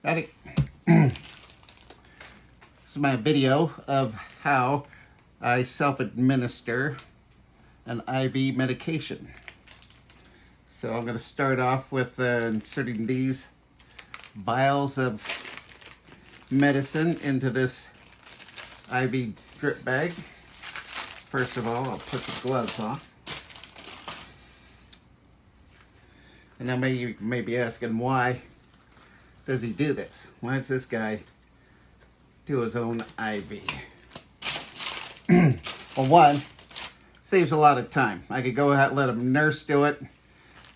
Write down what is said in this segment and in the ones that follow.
Howdy. This is my video of how I self-administer an IV medication. So I'm going to start off with inserting these vials of medicine into this IV drip bag. First of all, I'll put the gloves on. And now you may be asking, why does he do this? Why does this guy do his own IV? Well, one, saves a lot of time. I could go ahead and let a nurse do it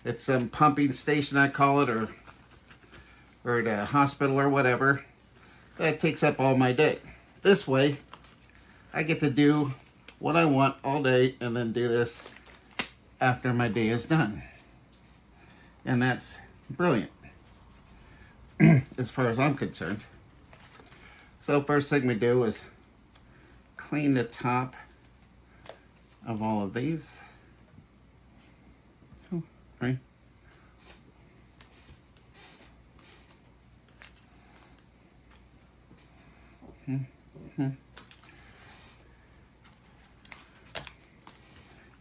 at some pumping station, I call it, or at a hospital or whatever. That takes up all my day. This way, I get to do what I want all day and then do this after my day is done. And that's brilliant, as far as I'm concerned. So first thing we do is clean the top of all of these. Right?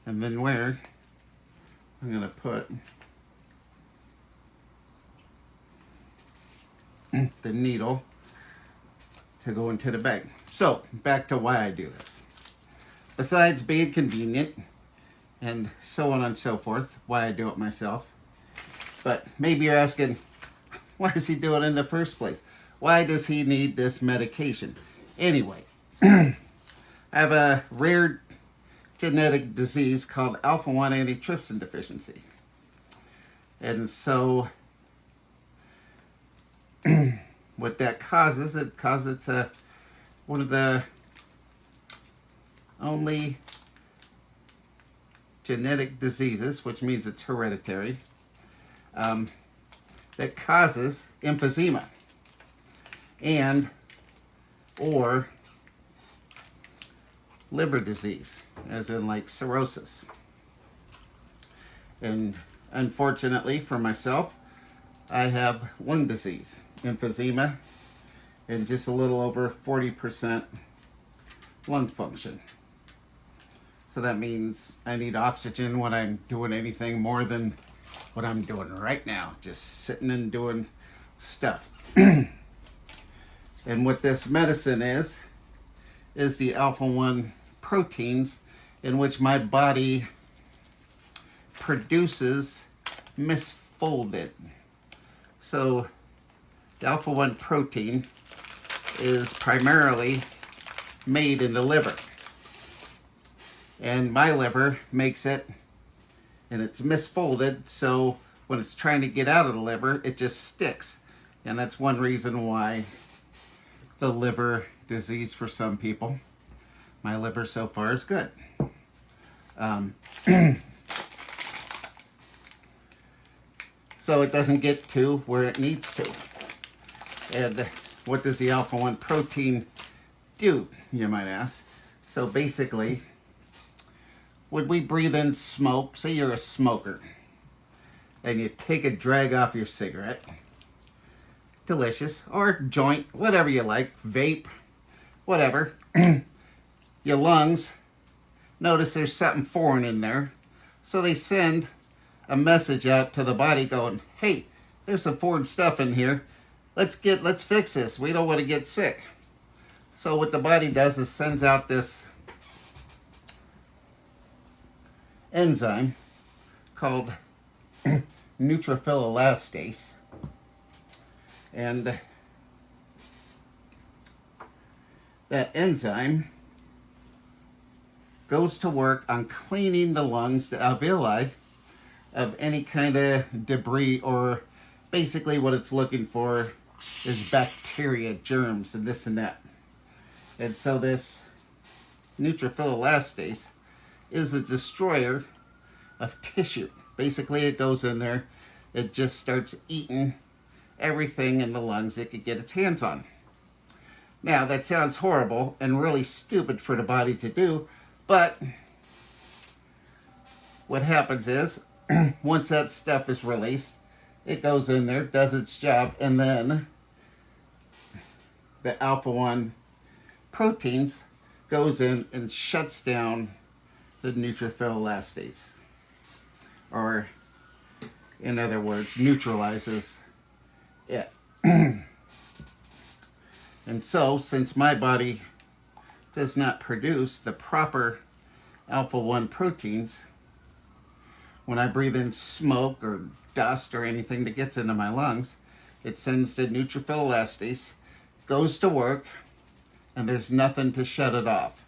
And then where I'm going to put the needle to go into the bag. So, back to why I do this. Besides being convenient and so on and so forth, why I do it myself. But maybe you're asking, why does he do it in the first place? Why does he need this medication? Anyway, I have a rare genetic disease called alpha-1 antitrypsin deficiency. And so what that causes, it's one of the only genetic diseases, which means it's hereditary, that causes emphysema and or liver disease, as in like cirrhosis. And unfortunately for myself, I have lung disease, emphysema, and just a little over 40% lung function. So that means I need oxygen when I'm doing anything more than what I'm doing right now, just sitting and doing stuff. And what this medicine is the alpha-1 proteins in which my body produces misfolded. So the alpha-1 protein is primarily made in the liver. And my liver makes it, and it's misfolded, so when it's trying to get out of the liver, it just sticks. And that's one reason why the liver disease for some people. My liver so far is good. So it doesn't get to where it needs to. And what does the alpha-1 protein do, you might ask? So basically, when we breathe in smoke, say you're a smoker, and you take a drag off your cigarette, delicious, or joint, whatever you like, vape, whatever, your lungs notice there's something foreign in there, so they send a message out to the body going, hey, there's some foreign stuff in here, let's fix this, we don't want to get sick. So what the body does is sends out this enzyme called neutrophil elastase, and that enzyme goes to work on cleaning the lungs, the alveoli, of any kind of debris, or basically what it's looking for is bacteria, germs, and this and that. And so this neutrophil elastase is a destroyer of tissue. Basically, it goes in there, it just starts eating everything in the lungs it could get its hands on. Now, that sounds horrible and really stupid for the body to do, but what happens is, once that stuff is released, it goes in there, does its job, and then the alpha-1 proteins goes in and shuts down the neutrophil elastase, or in other words, neutralizes it. And so, since my body does not produce the proper alpha-1 proteins, when I breathe in smoke or dust or anything that gets into my lungs, it sends the neutrophil elastase, goes to work, and there's nothing to shut it off.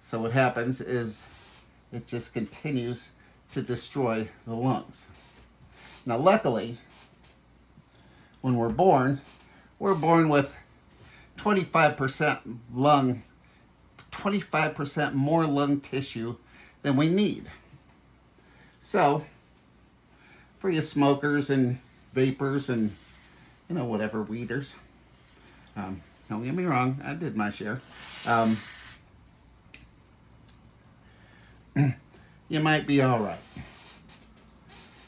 So what happens is it just continues to destroy the lungs. Now luckily, when we're born with 25% more lung tissue than we need. So, for you smokers and vapors and, whatever, weeders, don't get me wrong, I did my share. You might be all right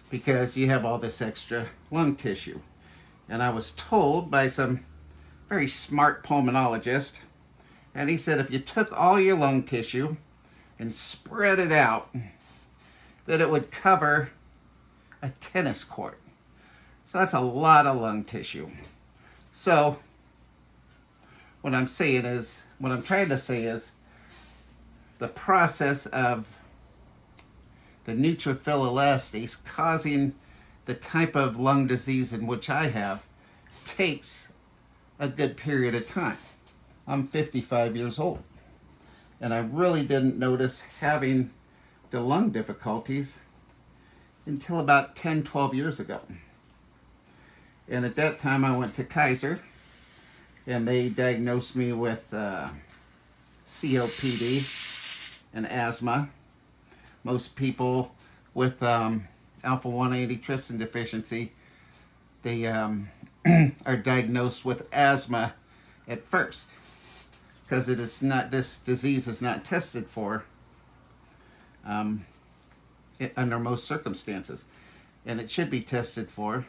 because you have all this extra lung tissue. And I was told by some very smart pulmonologist, and he said if you took all your lung tissue and spread it out, that it would cover a tennis court. So that's a lot of lung tissue. So what I'm trying to say is the process of the neutrophil elastase causing the type of lung disease in which I have takes a good period of time. I'm 55 years old, and I really didn't notice having the lung difficulties until about 10, 12 years ago. And at that time I went to Kaiser, and they diagnosed me with COPD and asthma. Most people with alpha-1 antitrypsin deficiency, they are diagnosed with asthma at first, because this disease is not tested for under most circumstances, and it should be tested for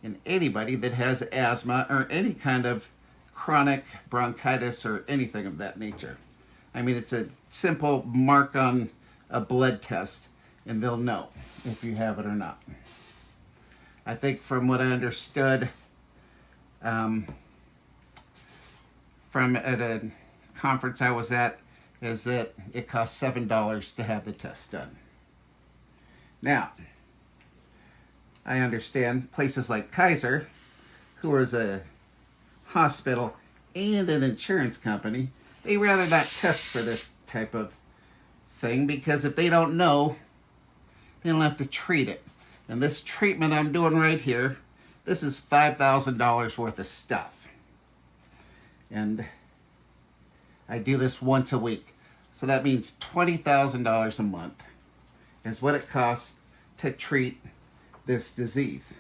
in anybody that has asthma or any kind of chronic bronchitis or anything of that nature. I mean, it's a simple mark on a blood test, and they'll know if you have it or not. I think from what I understood from at a conference I was at, is that it costs $7 to have the test done. Now, I understand places like Kaiser, who is a hospital and an insurance company, they rather not test for this type of thing, because if they don't know, they don't have to treat it. And this treatment I'm doing right here, this is $5,000 worth of stuff. And I do this once a week. So that means $20,000 a month is what it costs to treat this disease.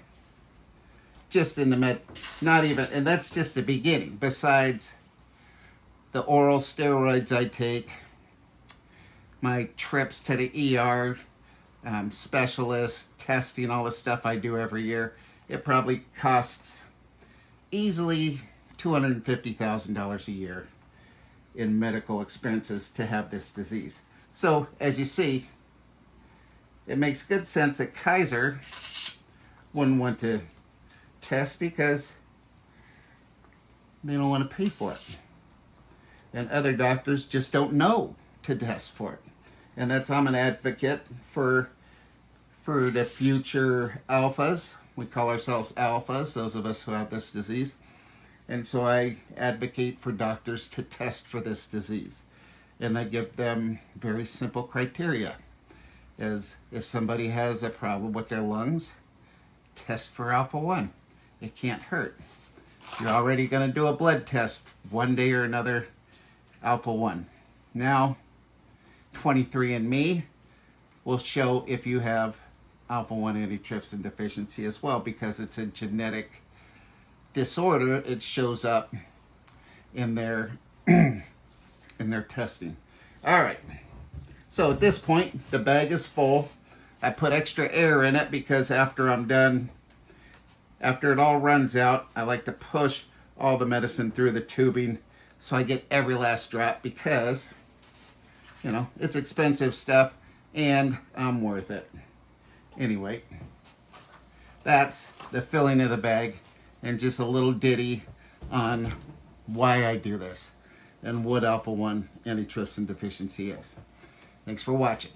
Just in the and that's just the beginning. Besides the oral steroids I take, my trips to the ER, specialist, testing, all the stuff I do every year, it probably costs easily $250,000 a year in medical expenses to have this disease. So, as you see, it makes good sense that Kaiser wouldn't want to test because they don't want to pay for it. And other doctors just don't know to test for it. And I'm an advocate for the future alphas. We call ourselves alphas, those of us who have this disease. And so I advocate for doctors to test for this disease. And I give them very simple criteria. As if somebody has a problem with their lungs, test for alpha-1. It can't hurt. You're already going to do a blood test one day or another, alpha-1. Now, 23andMe will show if you have alpha-1 antitrypsin deficiency as well, because it's a genetic disorder. It shows up in their testing. All right. So at this point, the bag is full. I put extra air in it because after I'm done, after it all runs out, I like to push all the medicine through the tubing so I get every last drop because, you know, it's expensive stuff and I'm worth it. Anyway, that's the filling of the bag and just a little ditty on why I do this and what alpha-1 antitrypsin deficiency is. Thanks for watching.